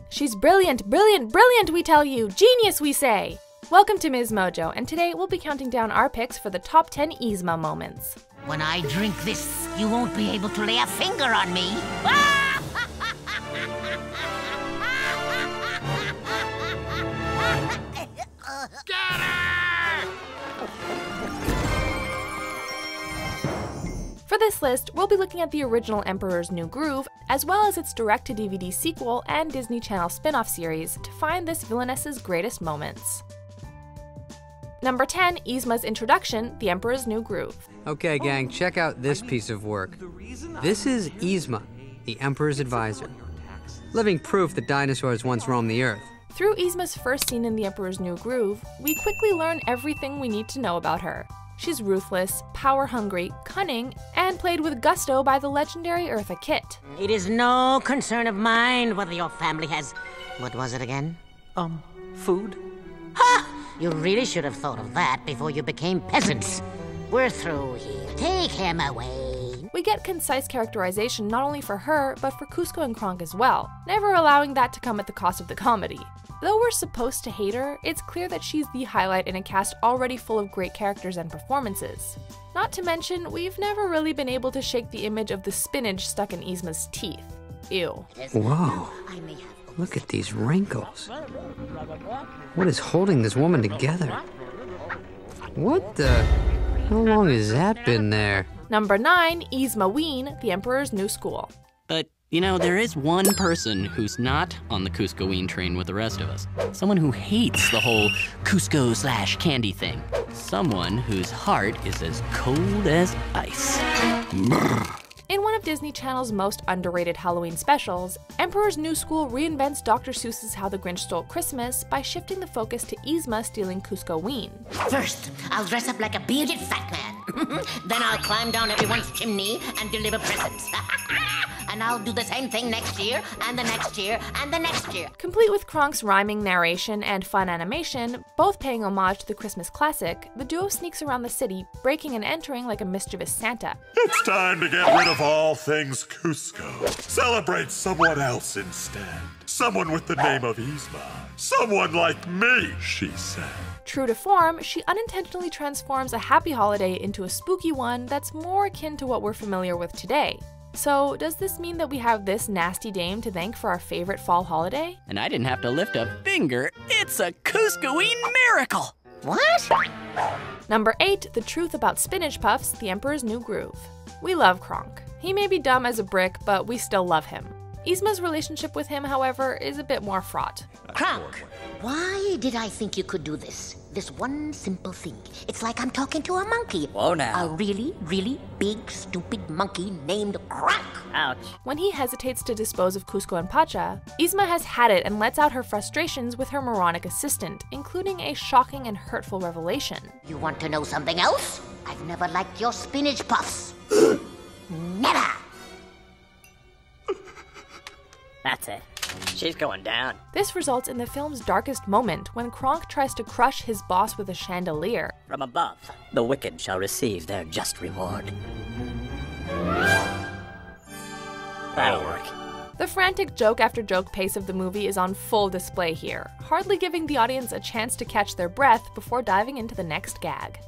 She's brilliant, brilliant, brilliant, we tell you! Genius, we say! Welcome to MsMojo, and today we'll be counting down our picks for the top 10 Yzma moments. When I drink this, you won't be able to lay a finger on me. Get her! For this list, we'll be looking at the original Emperor's New Groove, as well as its direct-to-DVD sequel and Disney Channel spin-off series to find this villainess's greatest moments. Number 10, Yzma's introduction, The Emperor's New Groove. Okay, gang, check out this piece of work. This is Yzma, the Emperor's advisor. Living proof that dinosaurs once roamed the Earth. Through Yzma's first scene in The Emperor's New Groove, we quickly learn everything we need to know about her. She's ruthless, power-hungry, cunning, and played with gusto by the legendary Eartha Kitt. It is no concern of mine whether your family has... What was it again? Food? Ha! You really should have thought of that before you became peasants. We're through here. Take him away. We get concise characterization not only for her, but for Kuzco and Kronk as well, never allowing that to come at the cost of the comedy. Though we're supposed to hate her, it's clear that she's the highlight in a cast already full of great characters and performances. Not to mention, we've never really been able to shake the image of the spinach stuck in Yzma's teeth. Ew. Whoa, look at these wrinkles. What is holding this woman together? What the... How long has that been there? Number 9, Yzma Ween, The Emperor's New School. But, you know, there is one person who's not on the Cusco-ween train with the rest of us. Someone who hates the whole Cusco/candy thing. Someone whose heart is as cold as ice. In one of Disney Channel's most underrated Halloween specials, Emperor's New School reinvents Dr. Seuss's How the Grinch Stole Christmas by shifting the focus to Yzma stealing Cusco-ween. First, I'll dress up like a bearded fat man. Then I'll climb down everyone's chimney and deliver presents. And I'll do the same thing next year, and the next year, and the next year. Complete with Kronk's rhyming narration and fun animation, both paying homage to the Christmas classic, the duo sneaks around the city, breaking and entering like a mischievous Santa. It's time to get rid of all things Cusco. Celebrate someone else instead. Someone with the name of Yzma. Someone like me, she said. True to form, she unintentionally transforms a happy holiday into a spooky one that's more akin to what we're familiar with today. So, does this mean that we have this nasty dame to thank for our favorite fall holiday? And I didn't have to lift a finger. It's a Cusco-ween miracle! What? Number 8, The Truth About Spinach Puffs, The Emperor's New Groove. We love Kronk. He may be dumb as a brick, but we still love him. Yzma's relationship with him, however, is a bit more fraught. Kronk, why did I think you could do this? This one simple thing. It's like I'm talking to a monkey. Whoa now. A really, really big, stupid monkey named Kronk. Ouch. When he hesitates to dispose of Kuzco and Pacha, Yzma has had it and lets out her frustrations with her moronic assistant, including a shocking and hurtful revelation. You want to know something else? I've never liked your spinach puffs. Never! That's it. She's going down. This results in the film's darkest moment when Kronk tries to crush his boss with a chandelier. From above, the wicked shall receive their just reward. That'll work. The frantic joke after joke pace of the movie is on full display here, hardly giving the audience a chance to catch their breath before diving into the next gag.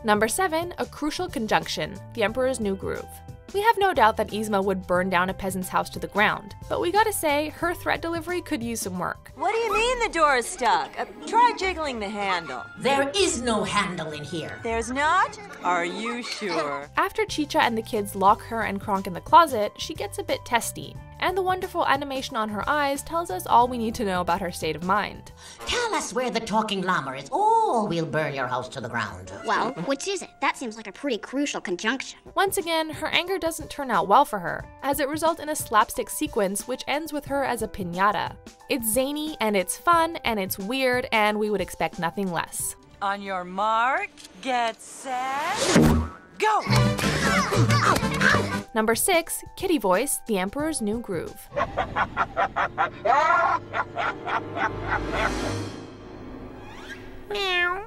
Number 7, A Crucial Conjunction, The Emperor's New Groove. We have no doubt that Yzma would burn down a peasant's house to the ground, but we gotta say, her threat delivery could use some work. What do you mean the door is stuck? Try jiggling the handle. There is no handle in here. There's not? Are you sure? After Chicha and the kids lock her and Kronk in the closet, she gets a bit testy, and the wonderful animation on her eyes tells us all we need to know about her state of mind. Tell us where the talking llama is, or we'll burn your house to the ground. Well, which is it? That seems like a pretty crucial conjunction. Once again, her anger doesn't turn out well for her, as it results in a slapstick sequence which ends with her as a piñata. It's zany, and it's fun, and it's weird, and we would expect nothing less. On your mark, get set, go! Number 6, Kiddie Voice, The Emperor's New Groove.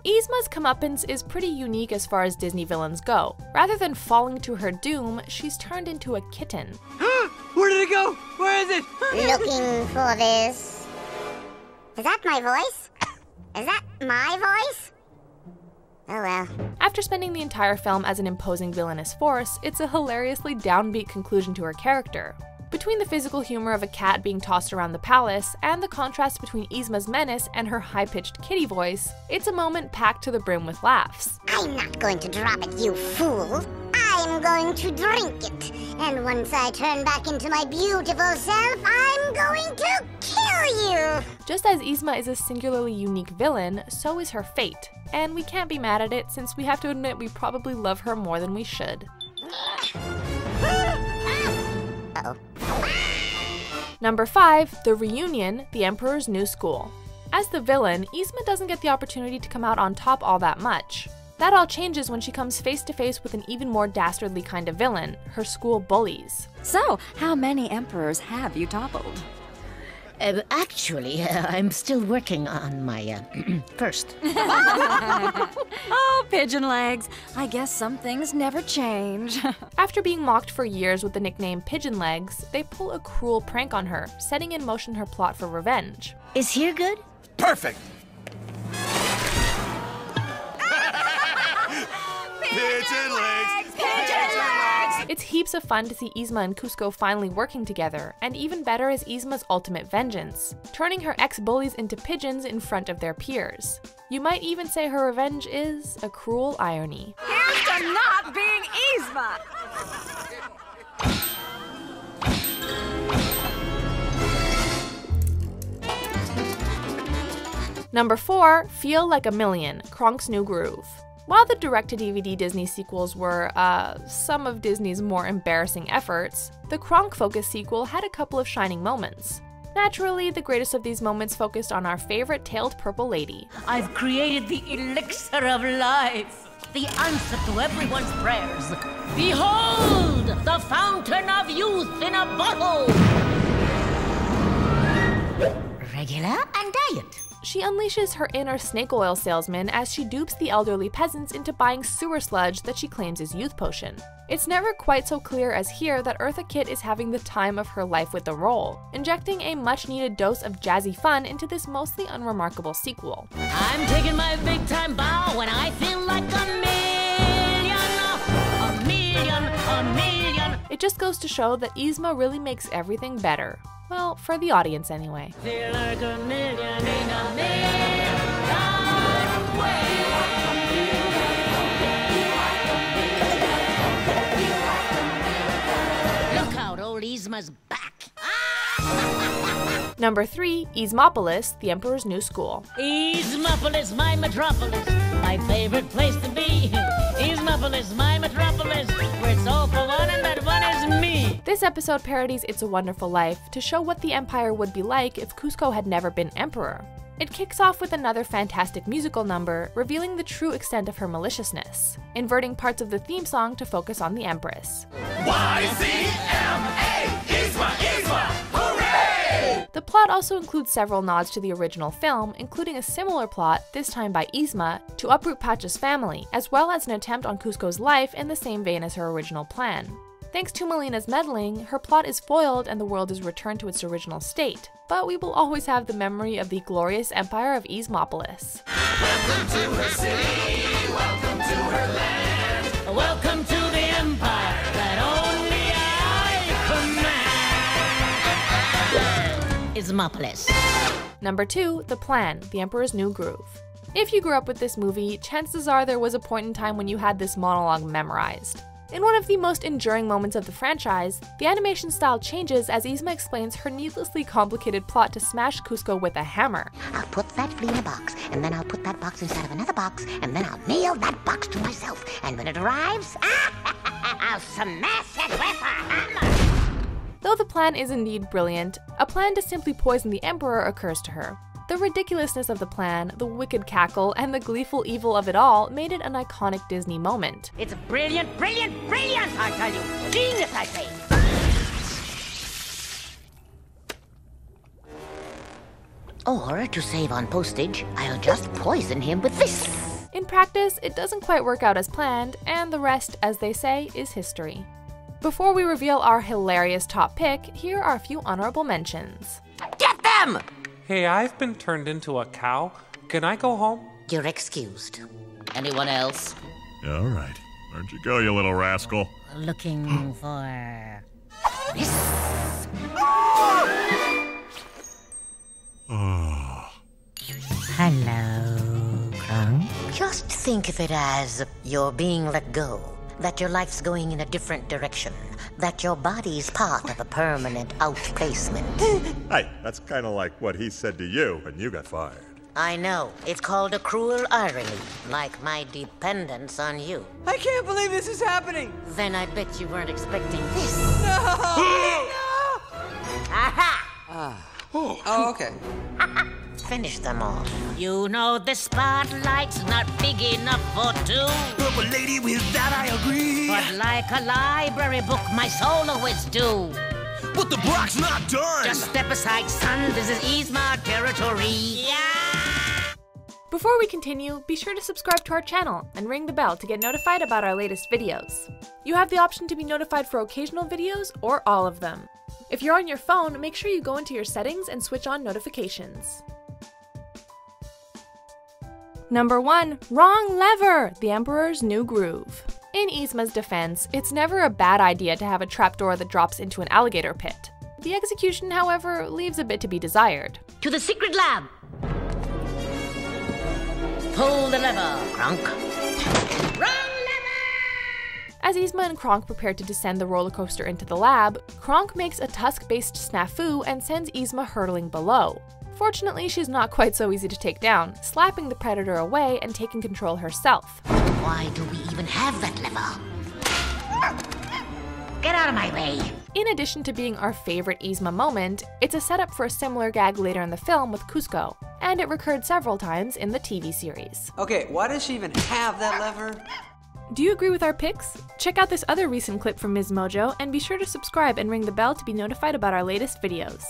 Yzma's comeuppance is pretty unique as far as Disney villains go. Rather than falling to her doom, she's turned into a kitten. Where did it go? Where is it? Looking for this. Is that my voice? Is that my voice? Oh well. After spending the entire film as an imposing villainous force, it's a hilariously downbeat conclusion to her character. Between the physical humor of a cat being tossed around the palace and the contrast between Yzma's menace and her high-pitched Kiddie voice, it's a moment packed to the brim with laughs. I'm not going to drop it, you fool. I'm going to drink it. And once I turn back into my beautiful self, I'm going to kill you! Just as Yzma is a singularly unique villain, so is her fate. And we can't be mad at it since we have to admit we probably love her more than we should. Uh-oh. Number 5, The Reunion, The Emperor's New School. As the villain, Yzma doesn't get the opportunity to come out on top all that much. That all changes when she comes face to face with an even more dastardly kind of villain, her school bullies. So, how many emperors have you toppled? Actually, I'm still working on my first. Oh, pigeon legs. I guess some things never change. After being mocked for years with the nickname Pigeon Legs, they pull a cruel prank on her, setting in motion her plot for revenge. Is here good? Perfect! Pigeon legs! Pigeon legs! It's heaps of fun to see Yzma and Kuzco finally working together, and even better is Yzma's ultimate vengeance, turning her ex-bullies into pigeons in front of their peers. You might even say her revenge is a cruel irony. Here's to not being Yzma! Number 4, Feel Like a Million, Kronks' New Groove. While the direct-to-DVD Disney sequels were, some of Disney's more embarrassing efforts, the Kronk-focused sequel had a couple of shining moments. Naturally, the greatest of these moments focused on our favorite tailed purple lady. I've created the elixir of life, the answer to everyone's prayers. Behold, the fountain of youth in a bottle! Regular and diet. She unleashes her inner snake oil salesman as she dupes the elderly peasants into buying sewer sludge that she claims is youth potion. It's never quite so clear as here that Eartha Kitt is having the time of her life with the role, injecting a much-needed dose of jazzy fun into this mostly unremarkable sequel. I'm taking my big-time bow when I feel like a million. It just goes to show that Yzma really makes everything better. Well, for the audience anyway. Feel like a million in a million ways. Look out, old Yzma's back. Number 3, Yzmopolis, The Emperor's New School. Yzmopolis, my metropolis, my favorite place to be. Yzmopolis, my metropolis, where it's all for one and that one is me. This episode parodies It's a Wonderful Life to show what the Empire would be like if Kuzco had never been emperor. It kicks off with another fantastic musical number, revealing the true extent of her maliciousness, inverting parts of the theme song to focus on the Empress. YZMA! Yzma! Yzma! Hooray! The plot also includes several nods to the original film, including a similar plot, this time by Yzma, to uproot Pacha's family, as well as an attempt on Kuzco's life in the same vein as her original plan. Thanks to Melina's meddling, her plot is foiled and the world is returned to its original state, but we will always have the memory of the glorious empire of Yzmopolis. Welcome to her city, welcome to her land. Welcome to the empire that only I command. Yzmopolis. Number 2, The Plan, The Emperor's New Groove. If you grew up with this movie, chances are there was a point in time when you had this monologue memorized. In one of the most enduring moments of the franchise, the animation style changes as Yzma explains her needlessly complicated plot to smash Kuzco with a hammer. I'll put that flea in a box, and then I'll put that box inside of another box, and then I'll nail that box to myself. And when it arrives, I'll smash it with a hammer. Though the plan is indeed brilliant, a plan to simply poison the Emperor occurs to her. The ridiculousness of the plan, the wicked cackle, and the gleeful evil of it all made it an iconic Disney moment. It's brilliant, brilliant, brilliant, I tell you. Genius, I say. Or, to save on postage, I'll just poison him with this. In practice, it doesn't quite work out as planned, and the rest, as they say, is history. Before we reveal our hilarious top pick, here are a few honorable mentions. Get them! Hey, I've been turned into a cow. Can I go home? You're excused. Anyone else? All right. Where'd you go, you little rascal? Looking for this. Hello, Kronks. Just think of it as you're being let go, that your life's going in a different direction, that your body's part of a permanent outplacement. Hey, that's kind of like what he said to you when you got fired. I know. It's called a cruel irony, like my dependence on you. I can't believe this is happening! Then I bet you weren't expecting this. No! Aha! Oh, okay. Finish them all. You know the spotlight's not big enough for two. But lady, with that I agree. But like a library book, my soloists do. But the block's not done. Just step aside, son. This is Yzma territory. Yeah! Before we continue, be sure to subscribe to our channel and ring the bell to get notified about our latest videos. You have the option to be notified for occasional videos or all of them. If you're on your phone, make sure you go into your settings and switch on notifications. Number 1. Wrong lever! The Emperor's New Groove. In Yzma's defense, it's never a bad idea to have a trapdoor that drops into an alligator pit. The execution, however, leaves a bit to be desired. To the secret lab! Pull the lever, Kronk. Wrong lever! As Yzma and Kronk prepare to descend the roller coaster into the lab, Kronk makes a tusk-based snafu and sends Yzma hurtling below. Fortunately, she's not quite so easy to take down, slapping the predator away and taking control herself. Why do we even have that lever? Get out of my way! In addition to being our favorite Yzma moment, it's a setup for a similar gag later in the film with Kuzco, and it recurred several times in the TV series. Okay, why does she even have that lever? Do you agree with our picks? Check out this other recent clip from MsMojo and be sure to subscribe and ring the bell to be notified about our latest videos.